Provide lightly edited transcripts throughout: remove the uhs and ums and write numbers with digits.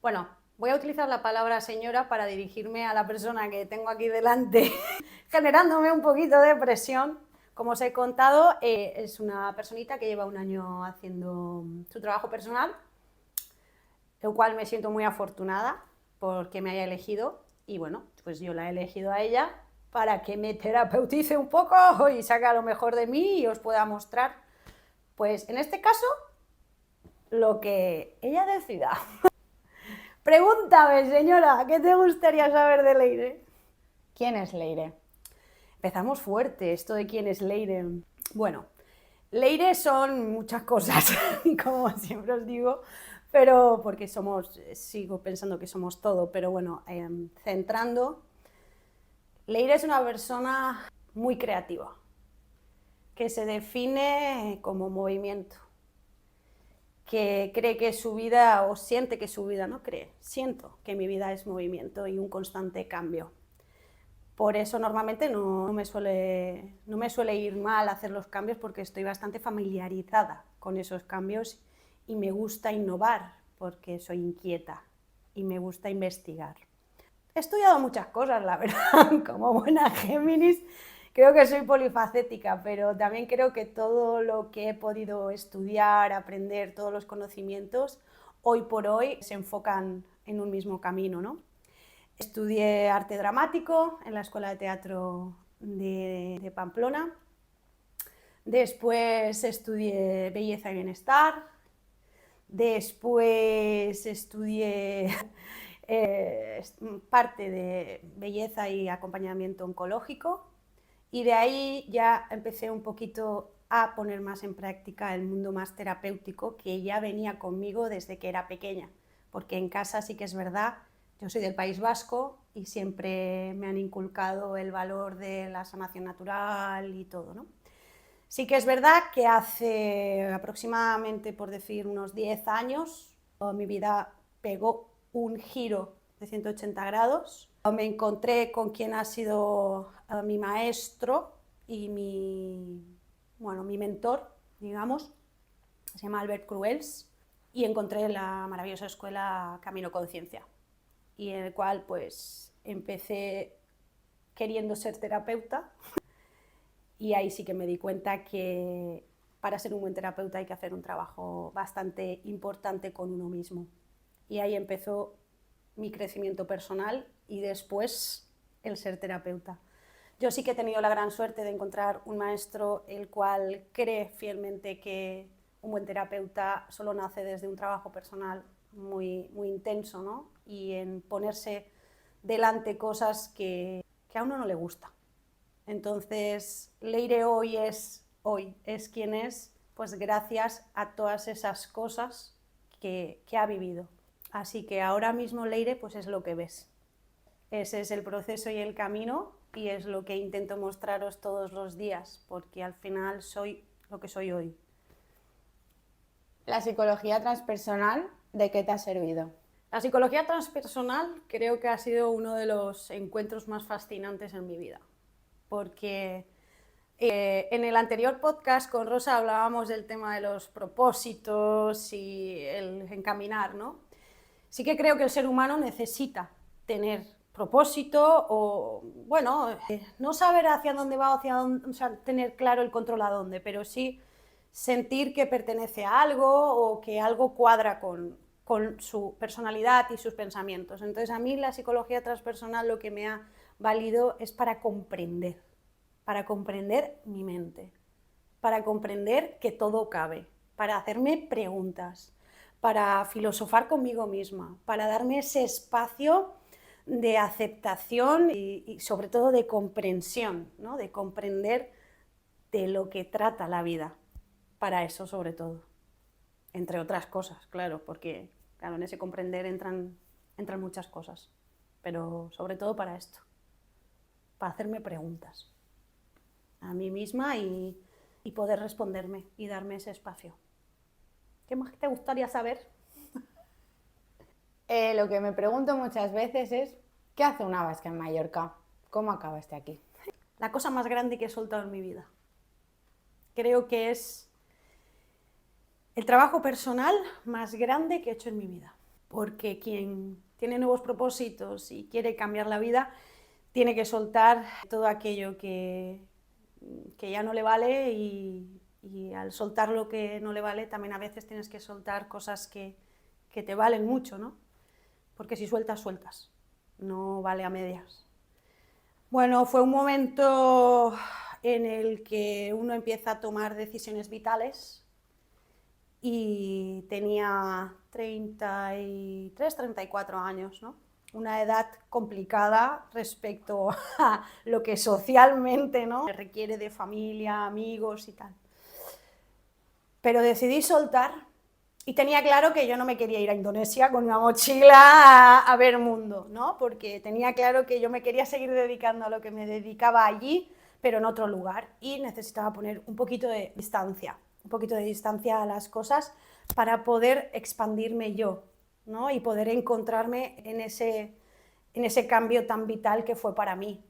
Bueno, voy a utilizar la palabra señora para dirigirme a la persona que tengo aquí delante, generándome un poquito de presión. Como os he contado, es una personita que lleva un año haciendo su trabajo personal, el cual me siento muy afortunada porque me haya elegido y bueno, pues yo la he elegido a ella para que me terapeutice un poco y saque lo mejor de mí y os pueda mostrar, pues en este caso, lo que ella decida. Pregúntame, señora, ¿qué te gustaría saber de Leire? ¿Quién es Leire? Empezamos fuerte, esto de quién es Leire. Bueno, Leire son muchas cosas, como siempre os digo, pero porque sigo pensando que somos todo, pero bueno, centrando, Leire es una persona muy creativa, que se define como movimiento, que cree que su vida, o siente que su vida, no cree, siento que mi vida es movimiento y un constante cambio. Por eso normalmente no me suele ir mal hacer los cambios porque estoy bastante familiarizada con esos cambios y me gusta innovar porque soy inquieta y me gusta investigar. He estudiado muchas cosas, la verdad, como buena Géminis. Creo que soy polifacética, pero también creo que todo lo que he podido estudiar, aprender, todos los conocimientos, hoy por hoy se enfocan en un mismo camino, ¿no? Estudié arte dramático en la Escuela de Teatro de Pamplona. Después estudié belleza y bienestar. Después estudié parte de belleza y acompañamiento oncológico. Y de ahí ya empecé un poquito a poner más en práctica el mundo más terapéutico que ya venía conmigo desde que era pequeña. Porque en casa sí que es verdad, yo soy del País Vasco y siempre me han inculcado el valor de la sanación natural y todo, ¿no? Sí que es verdad que hace aproximadamente, por decir, unos 10 años, mi vida pegó un giro de 180 grados. Me encontré con quien ha sido mi maestro y mi mentor, digamos, se llama Albert Cruels, y encontré la maravillosa escuela Camino Conciencia, y en el cual pues empecé queriendo ser terapeuta. Y ahí sí que me di cuenta que para ser un buen terapeuta hay que hacer un trabajo bastante importante con uno mismo. Y ahí empezó mi crecimiento personal y después el ser terapeuta. Yo sí que he tenido la gran suerte de encontrar un maestro el cual cree fielmente que un buen terapeuta solo nace desde un trabajo personal muy, muy intenso, ¿no? Y en ponerse delante cosas que a uno no le gusta. Entonces, Leire hoy es quien es, pues gracias a todas esas cosas que ha vivido. Así que ahora mismo Leire pues es lo que ves. Ese es el proceso y el camino y es lo que intento mostraros todos los días, porque al final soy lo que soy hoy. La psicología transpersonal, ¿de qué te ha servido? La psicología transpersonal creo que ha sido uno de los encuentros más fascinantes en mi vida, porque en el anterior podcast con Rosa hablábamos del tema de los propósitos y el encaminar, ¿no? Sí que creo que el ser humano necesita tener propósito o, bueno, no saber hacia dónde va, o sea, tener claro el control a dónde, pero sí sentir que pertenece a algo o que algo cuadra con su personalidad y sus pensamientos. Entonces a mí la psicología transpersonal lo que me ha valido es para comprender mi mente, para comprender que todo cabe, para hacerme preguntas, para filosofar conmigo misma, para darme ese espacio de aceptación y sobre todo de comprensión, ¿no? De comprender de lo que trata la vida, para eso sobre todo, entre otras cosas, claro, porque claro, en ese comprender entran muchas cosas, pero sobre todo para esto, para hacerme preguntas a mí misma y poder responderme y darme ese espacio. ¿Qué más te gustaría saber? Lo que me pregunto muchas veces es, ¿qué hace una vasca en Mallorca? ¿Cómo acabaste aquí? La cosa más grande que he soltado en mi vida. Creo que es el trabajo personal más grande que he hecho en mi vida. porque quien tiene nuevos propósitos y quiere cambiar la vida, tiene que soltar todo aquello que ya no le vale y al soltar lo que no le vale, también a veces tienes que soltar cosas que te valen mucho, ¿no? Porque si sueltas, sueltas, no vale a medias. Bueno, fue un momento en el que uno empieza a tomar decisiones vitales y tenía 33, 34 años, ¿no? Una edad complicada respecto a lo que socialmente, ¿no?, se requiere de familia, amigos y tal. Pero decidí soltar y tenía claro que yo no me quería ir a Indonesia con una mochila a ver mundo, ¿no? Porque tenía claro que yo me quería seguir dedicando a lo que me dedicaba allí, pero en otro lugar, y necesitaba poner un poquito de distancia a las cosas para poder expandirme yo, ¿no? Y poder encontrarme en ese cambio tan vital que fue para mí.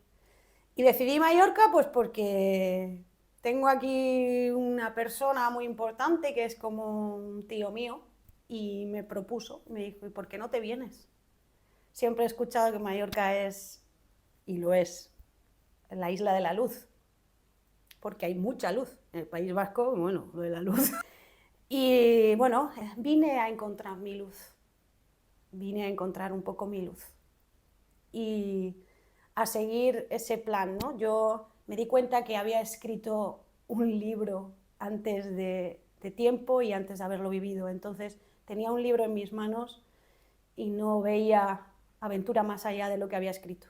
Y decidí Mallorca pues porque tengo aquí una persona muy importante que es como un tío mío y me propuso, me dijo, ¿y por qué no te vienes? Siempre he escuchado que Mallorca es, y lo es, la isla de la luz, porque hay mucha luz. En el País Vasco, bueno, lo de la luz. Y bueno, vine a encontrar mi luz, vine a encontrar un poco mi luz y a seguir ese plan, ¿no? Yo me di cuenta que había escrito un libro antes de tiempo y antes de haberlo vivido, entonces tenía un libro en mis manos y no veía aventura más allá de lo que había escrito.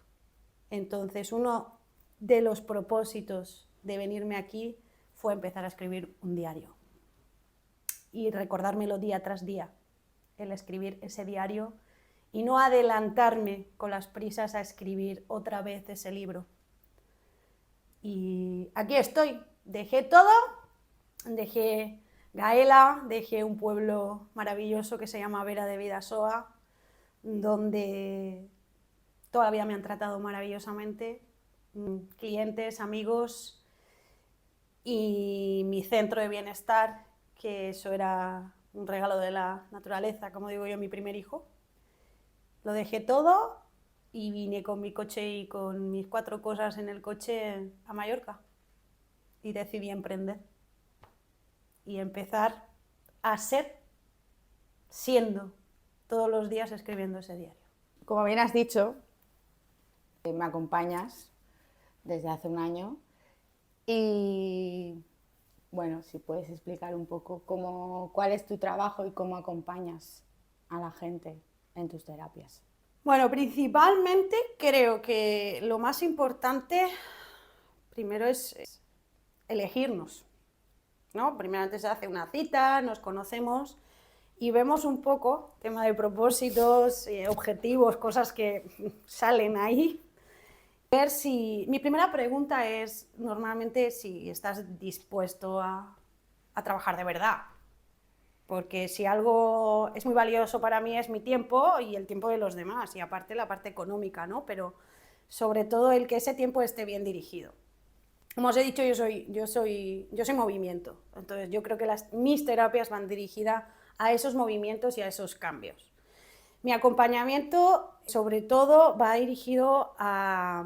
Entonces uno de los propósitos de venirme aquí fue empezar a escribir un diario y recordármelo día tras día, el escribir ese diario y no adelantarme con las prisas a escribir otra vez ese libro. Y aquí estoy, dejé todo, dejé Gaela, dejé un pueblo maravilloso que se llama Vera de Bidasoa, donde todavía me han tratado maravillosamente, clientes, amigos y mi centro de bienestar, que eso era un regalo de la naturaleza, como digo yo, mi primer hijo. Lo dejé todo y vine con mi coche y con mis 4 cosas en el coche a Mallorca y decidí emprender y empezar a ser, siendo, todos los días escribiendo ese diario. Como bien has dicho, me acompañas desde hace un año y bueno, si puedes explicar un poco cuál es tu trabajo y cómo acompañas a la gente en tus terapias. Bueno, principalmente creo que lo más importante primero es elegirnos, ¿no? Primero antes se hace una cita, nos conocemos y vemos un poco tema de propósitos, objetivos, cosas que salen ahí. Ver si... Mi primera pregunta es normalmente si estás dispuesto a trabajar de verdad. Porque si algo es muy valioso para mí es mi tiempo y el tiempo de los demás, y aparte la parte económica, ¿no? Pero sobre todo el que ese tiempo esté bien dirigido. Como os he dicho, yo soy movimiento, entonces yo creo que mis terapias van dirigidas a esos movimientos y a esos cambios. Mi acompañamiento, sobre todo, va dirigido a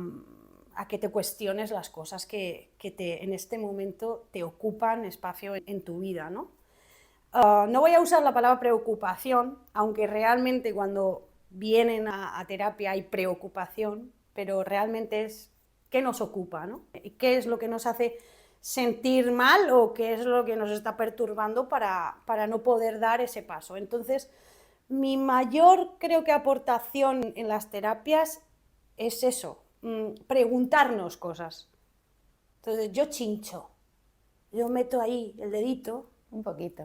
que te cuestiones las cosas que en este momento te ocupan espacio en tu vida, ¿no? No voy a usar la palabra preocupación, aunque realmente cuando vienen a terapia hay preocupación, pero realmente es qué nos ocupa, ¿no? ¿Qué es lo que nos hace sentir mal o qué es lo que nos está perturbando para no poder dar ese paso? Entonces, mi mayor, creo que, aportación en las terapias es eso, preguntarnos cosas. Entonces, yo chincho, yo meto ahí el dedito, un poquito.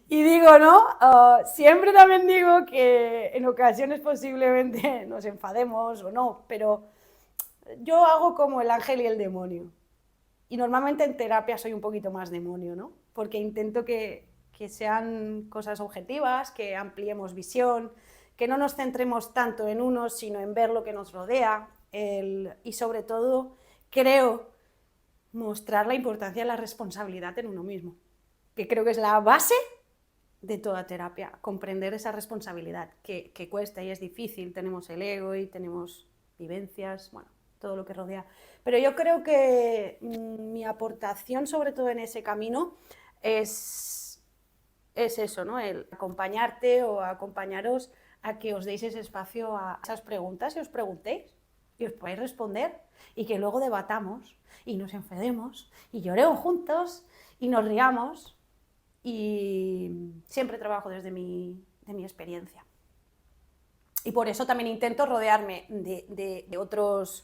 Y digo, ¿no? Siempre también digo que en ocasiones posiblemente nos enfademos o no, pero yo hago como el ángel y el demonio. Y normalmente en terapia soy un poquito más demonio, ¿no? Porque intento que sean cosas objetivas, que ampliemos visión, que no nos centremos tanto en uno, sino en ver lo que nos rodea. Y sobre todo, creo mostrar la importancia de la responsabilidad en uno mismo, que creo que es la base de toda terapia, comprender esa responsabilidad que cuesta y es difícil, tenemos el ego y tenemos vivencias, bueno, todo lo que rodea. Pero yo creo que mi aportación, sobre todo en ese camino, es eso, ¿no? El acompañarte o acompañaros a que os deis ese espacio a esas preguntas y os preguntéis y os podáis responder y que luego debatamos y nos enfademos y lloremos juntos y nos riamos. Y siempre trabajo desde mi experiencia. Y por eso también intento rodearme de otros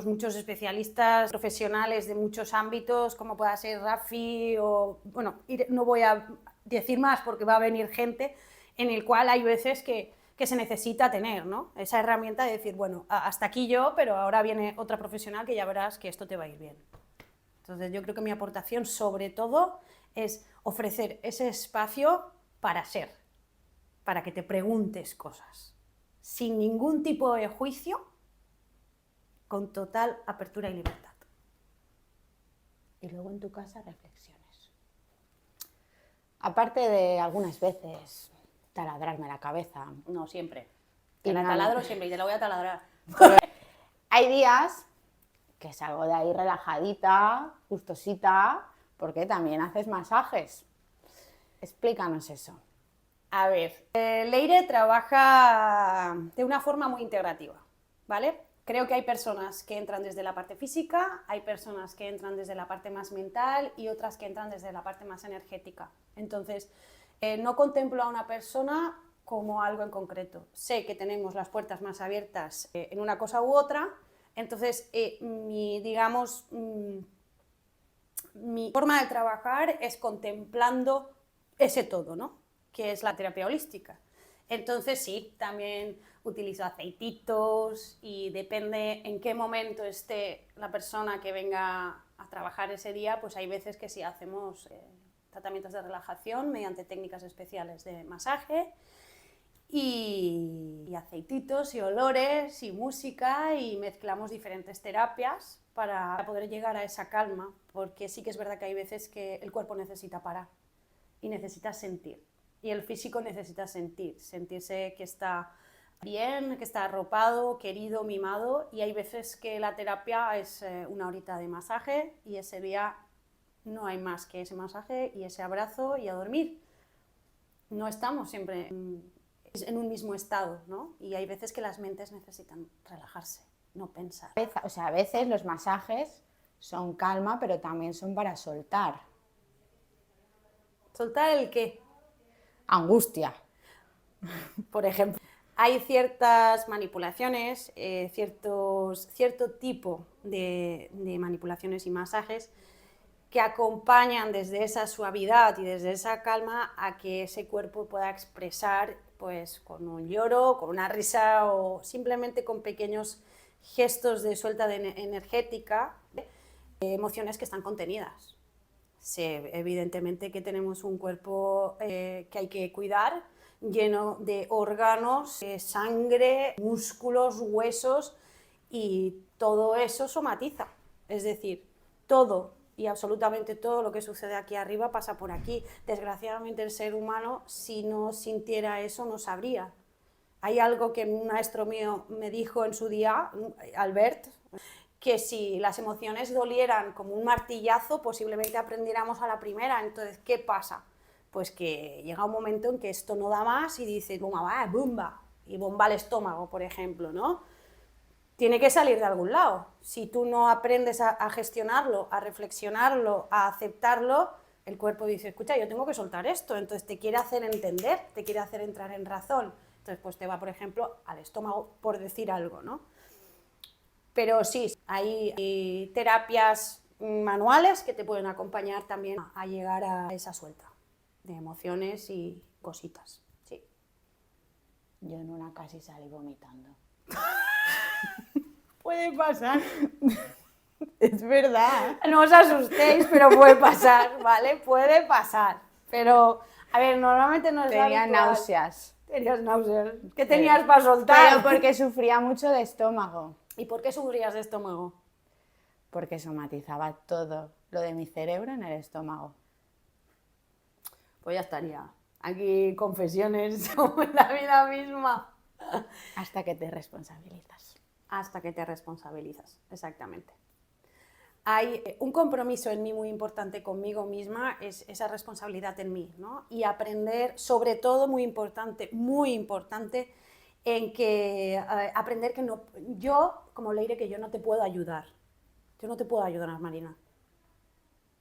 muchos especialistas profesionales de muchos ámbitos, como pueda ser Rafi o... Bueno, no voy a decir más porque va a venir gente en el cual hay veces que se necesita tener, ¿no? Esa herramienta de decir, bueno, hasta aquí yo, pero ahora viene otra profesional que ya verás que esto te va a ir bien. Entonces yo creo que mi aportación sobre todo es ofrecer ese espacio para ser, para que te preguntes cosas, sin ningún tipo de juicio, con total apertura y libertad. Y luego en tu casa reflexiones. Aparte de algunas veces taladrarme la cabeza. No, siempre. Y Te la nada. taladro siempre y te la voy a taladrar. Hay días que salgo de ahí relajadita, gustosita, porque también haces masajes. Explícanos eso. A ver, Leire trabaja de una forma muy integrativa, ¿vale? Creo que hay personas que entran desde la parte física, hay personas que entran desde la parte más mental y otras que entran desde la parte más energética. Entonces, no contemplo a una persona como algo en concreto. Sé que tenemos las puertas más abiertas en una cosa u otra, entonces mi forma de trabajar es contemplando ese todo, ¿no? Que es la terapia holística. Entonces sí, también utilizo aceititos y depende en qué momento esté la persona que venga a trabajar ese día, pues hay veces que sí hacemos tratamientos de relajación mediante técnicas especiales de masaje y aceititos y olores y música y mezclamos diferentes terapias para poder llegar a esa calma, porque sí que es verdad que hay veces que el cuerpo necesita parar y necesita sentir. Y el físico necesita sentirse que está bien, que está arropado, querido, mimado, y hay veces que la terapia es una horita de masaje y ese día no hay más que ese masaje y ese abrazo y a dormir. No estamos siempre en un mismo estado, ¿no? Y hay veces que las mentes necesitan relajarse, no pensar. O sea, a veces los masajes son calma, pero también son para soltar. ¿Soltar el qué? Angustia. Por ejemplo, hay ciertas manipulaciones, cierto tipo de manipulaciones y masajes que acompañan desde esa suavidad y desde esa calma a que ese cuerpo pueda expresar pues con un lloro, con una risa o simplemente con pequeños gestos de suelta energética, emociones que están contenidas. Evidentemente que tenemos un cuerpo que hay que cuidar, lleno de órganos, sangre, músculos, huesos, y todo eso somatiza. Es decir, todo y absolutamente todo lo que sucede aquí arriba pasa por aquí. Desgraciadamente el ser humano, si no sintiera eso, no sabría. Hay algo que un maestro mío me dijo en su día, Albert, que si las emociones dolieran como un martillazo, posiblemente aprendiéramos a la primera. Entonces, ¿qué pasa? Pues que llega un momento en que esto no da más y dices, bomba, y bomba al estómago, por ejemplo, ¿no? Tiene que salir de algún lado. Si tú no aprendes a gestionarlo, a reflexionarlo, a aceptarlo, el cuerpo dice, escucha, yo tengo que soltar esto, entonces te quiere hacer entender, te quiere hacer entrar en razón. Entonces, pues te va, por ejemplo, al estómago, por decir algo, ¿no? Pero sí, hay terapias manuales que te pueden acompañar también a llegar a esa suelta de emociones y cositas, sí. Yo en una casi salí vomitando. Puede pasar. Es verdad. No os asustéis, pero puede pasar, ¿vale? Puede pasar. Pero, a ver, normalmente no es Tenía habitual. náuseas. Tenías náuseas. ¿Qué tenías para soltar? Pero porque sufría mucho de estómago. ¿Y por qué sufrías de estómago? Porque somatizaba todo lo de mi cerebro en el estómago. Pues ya estaría. Aquí confesiones como en la vida misma. Hasta que te responsabilizas. Hasta que te responsabilizas, exactamente. Hay un compromiso en mí muy importante conmigo misma, es esa responsabilidad en mí, ¿no? Y aprender, sobre todo muy importante, en que aprender que no, yo, como Leire, que yo no te puedo ayudar. Yo no te puedo ayudar, Marina.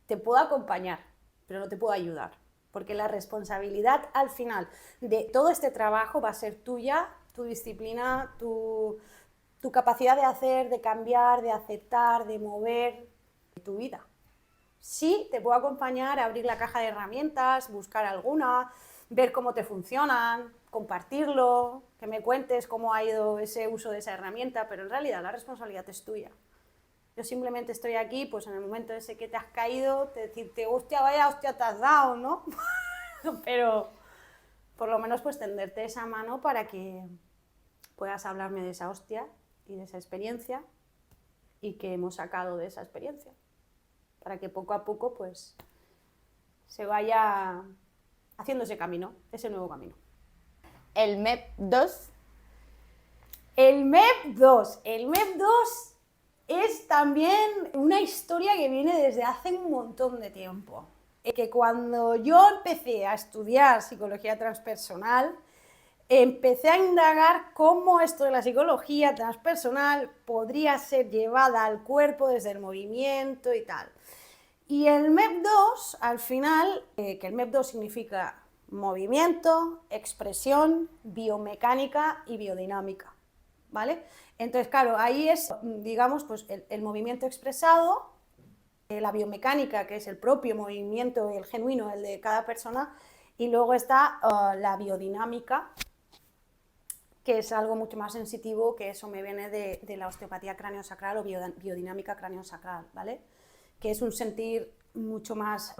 Te puedo acompañar, pero no te puedo ayudar. Porque la responsabilidad al final de todo este trabajo va a ser tuya, tu disciplina, tu capacidad de hacer, de cambiar, de aceptar, de mover tu vida. Sí, te puedo acompañar a abrir la caja de herramientas, buscar alguna, ver cómo te funcionan, compartirlo, que me cuentes cómo ha ido ese uso de esa herramienta, pero en realidad la responsabilidad es tuya. Yo simplemente estoy aquí, pues en el momento ese que te has caído, te decirte, hostia, vaya hostia te has dado, ¿no? Pero por lo menos pues tenderte esa mano para que puedas hablarme de esa hostia y de esa experiencia y que hemos sacado de esa experiencia, para que poco a poco pues se vaya haciendo ese camino, ese nuevo camino. El MEP 2. El MEP 2. El MEP 2 es también una historia que viene desde hace un montón de tiempo. Que cuando yo empecé a estudiar psicología transpersonal, empecé a indagar cómo esto de la psicología transpersonal podría ser llevada al cuerpo desde el movimiento y tal. Y el MEP 2, al final, que el MEP 2 significa movimiento, expresión, biomecánica y biodinámica, ¿vale? Entonces, claro, ahí es, digamos, pues el movimiento expresado, la biomecánica, que es el propio movimiento, el genuino, el de cada persona, y luego está la biodinámica, que es algo mucho más sensitivo, que eso me viene de la osteopatía craneosacral o biodinámica craneosacral, ¿vale? Que es un sentir mucho más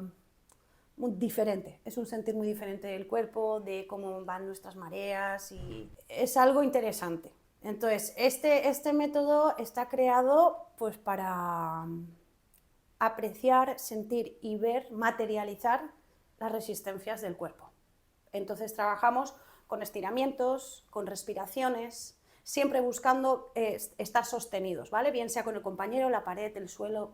muy diferente, es un sentir muy diferente del cuerpo, de cómo van nuestras mareas, y es algo interesante. Entonces, este método está creado pues para apreciar, sentir y ver, materializar las resistencias del cuerpo. Entonces trabajamos con estiramientos, con respiraciones, siempre buscando estar sostenidos, ¿vale? Bien sea con el compañero, la pared, el suelo,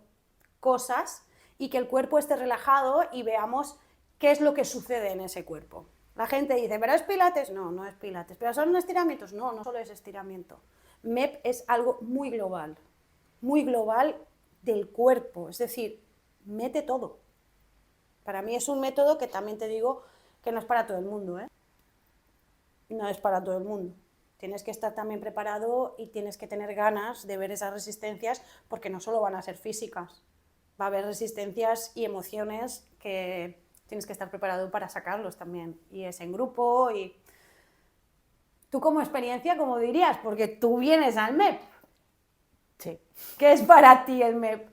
cosas, y que el cuerpo esté relajado y veamos qué es lo que sucede en ese cuerpo. La gente dice, ¿pero es pilates? No, no es pilates. ¿Pero son estiramientos? No, no solo es estiramiento. MEP es algo muy global del cuerpo, es decir, mete todo. Para mí es un método que también te digo que no es para todo el mundo, ¿eh? No es para todo el mundo. Tienes que estar también preparado y tienes que tener ganas de ver esas resistencias, porque no solo van a ser físicas, va a haber resistencias y emociones que tienes que estar preparado para sacarlos también. Y es en grupo y... Tú como experiencia, ¿cómo dirías? Porque tú vienes al MEP. Sí. ¿Qué es para ti el MEP?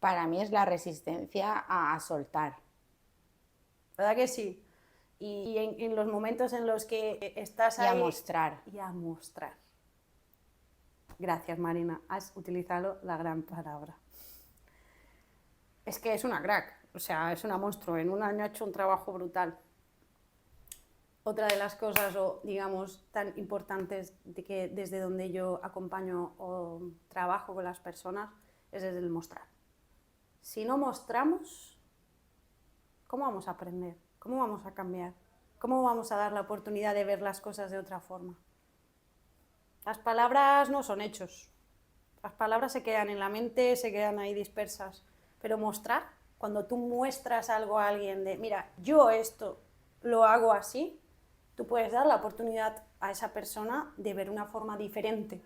Para mí es la resistencia a soltar. ¿Verdad que sí? Y en los momentos en los que estás ahí... Y a mostrar. Y a mostrar. Gracias, Marina. Has utilizado la gran palabra. Es que es una crack, o sea, es una monstruo. En un año ha hecho un trabajo brutal. Otra de las cosas, o digamos, tan importantes de que desde donde yo acompaño o trabajo con las personas es desde el mostrar. Si no mostramos, ¿cómo vamos a aprender? ¿Cómo vamos a cambiar? ¿Cómo vamos a dar la oportunidad de ver las cosas de otra forma? Las palabras no son hechos. Las palabras se quedan en la mente, se quedan ahí dispersas. Pero mostrar, cuando tú muestras algo a alguien de, mira, yo esto lo hago así, tú puedes dar la oportunidad a esa persona de ver una forma diferente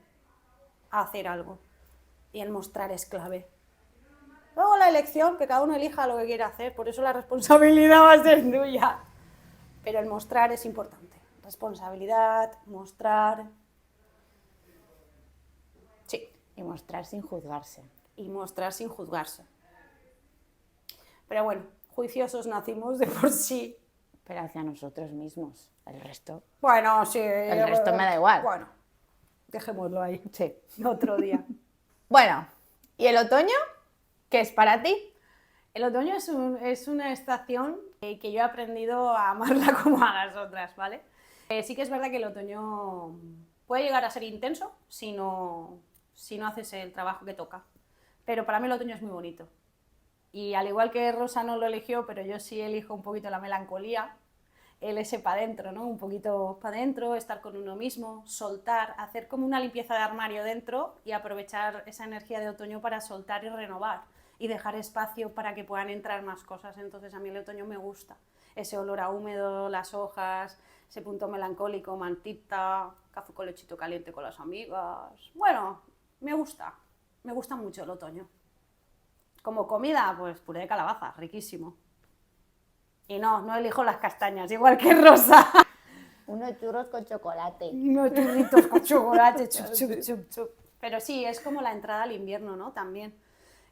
a hacer algo. Y el mostrar es clave. Luego la elección, que cada uno elija lo que quiera hacer, por eso la responsabilidad va a ser tuya. Pero el mostrar es importante. Responsabilidad, mostrar. Sí. Y mostrar sin juzgarse. Y mostrar sin juzgarse. Pero bueno, juiciosos nacimos de por sí. Pero hacia nosotros mismos. El resto. Bueno, sí. El resto me da igual. Bueno, dejémoslo ahí. Sí. Otro día. Bueno, ¿y el otoño? ¿Qué es para ti? El otoño es una estación que yo he aprendido a amarla como a las otras, ¿vale? Sí que es verdad que el otoño puede llegar a ser intenso si no haces el trabajo que toca, pero para mí el otoño es muy bonito. Y al igual que Rosa no lo eligió, pero yo sí elijo un poquito la melancolía, el ese para adentro, ¿no? Un poquito para adentro, estar con uno mismo, soltar, hacer como una limpieza de armario dentro y aprovechar esa energía de otoño para soltar y renovar y dejar espacio para que puedan entrar más cosas. Entonces a mí el otoño me gusta, ese olor a húmedo, las hojas, ese punto melancólico, mantita, café con lechito caliente con las amigas. Bueno, me gusta mucho el otoño. Como comida, pues puré de calabaza, riquísimo. Y no elijo las castañas, igual que Rosa. Unos churros con chocolate. Unos churritos con chocolate, chup, chup, chup, chup. Pero sí, es como la entrada al invierno, ¿no? También.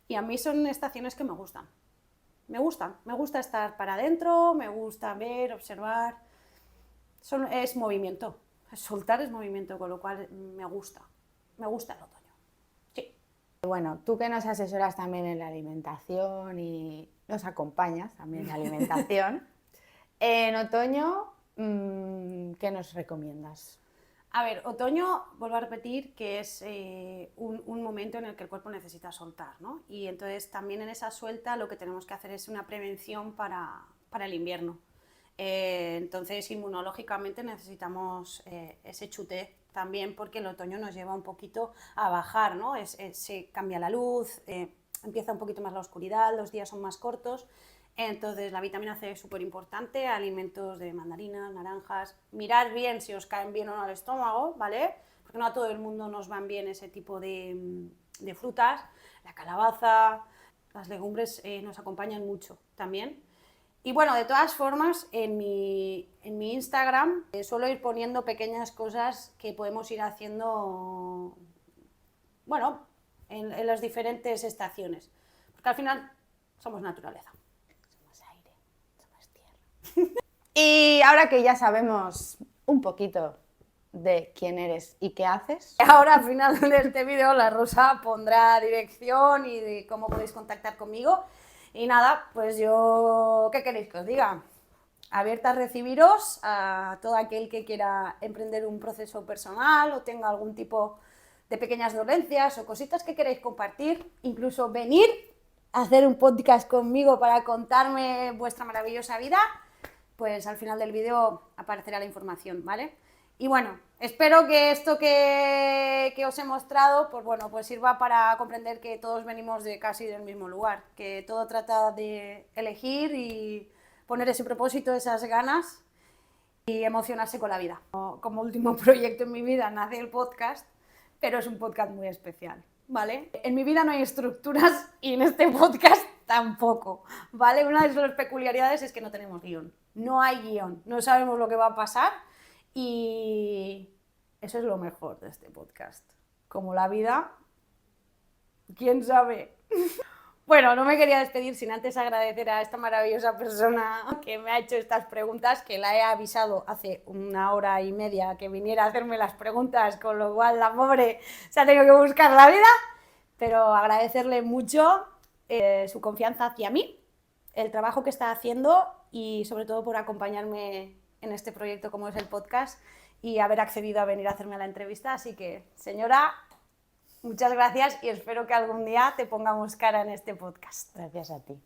Y a mí son estaciones que me gustan. Me gusta estar para adentro, me gusta ver, observar. Es movimiento, soltar es movimiento, con lo cual me gusta el otoño. Sí. Bueno, tú que nos asesoras también en la alimentación y nos acompañas también en la alimentación, en otoño, ¿qué nos recomiendas? A ver, otoño, vuelvo a repetir, que es un momento en el que el cuerpo necesita soltar, ¿no? Y entonces también en esa suelta lo que tenemos que hacer es una prevención para el invierno. Entonces inmunológicamente necesitamos ese chute también, porque el otoño nos lleva un poquito a bajar, ¿no? Se cambia la luz, empieza un poquito más la oscuridad, los días son más cortos. Entonces la vitamina C es súper importante, alimentos de mandarinas, naranjas, mirad bien si os caen bien o no al estómago, ¿vale? Porque no a todo el mundo nos van bien ese tipo de frutas, la calabaza, las legumbres nos acompañan mucho también. Y bueno, de todas formas, en mi Instagram suelo ir poniendo pequeñas cosas que podemos ir haciendo, bueno, en las diferentes estaciones, porque al final somos naturaleza. Y ahora que ya sabemos un poquito de quién eres y qué haces. Ahora al final de este vídeo la Rosa pondrá dirección y de cómo podéis contactar conmigo. Y nada, pues yo, ¿qué queréis que os diga? Abierta a recibiros a todo aquel que quiera emprender un proceso personal o tenga algún tipo de pequeñas dolencias o cositas que queréis compartir, incluso venir a hacer un podcast conmigo para contarme vuestra maravillosa vida. Pues al final del vídeo aparecerá la información, ¿vale? Y bueno, espero que esto que os he mostrado, pues bueno, pues sirva para comprender que todos venimos de casi del mismo lugar, que todo trata de elegir y poner ese propósito, esas ganas y emocionarse con la vida. Como último proyecto en mi vida nace el podcast, pero es un podcast muy especial, ¿vale? En mi vida no hay estructuras y en este podcast tampoco, ¿vale? Una de las peculiaridades es que no tenemos guión. No hay guión, no sabemos lo que va a pasar y eso es lo mejor de este podcast. Como la vida, ¿quién sabe? Bueno, no me quería despedir sin antes agradecer a esta maravillosa persona que me ha hecho estas preguntas, que la he avisado hace 1 hora y media que viniera a hacerme las preguntas, con lo cual la pobre se ha tenido que buscar la vida, pero agradecerle mucho su confianza hacia mí, el trabajo que está haciendo y sobre todo por acompañarme en este proyecto como es el podcast y haber accedido a venir a hacerme la entrevista. Así que, señora, muchas gracias y espero que algún día te pongamos cara en este podcast. Gracias a ti.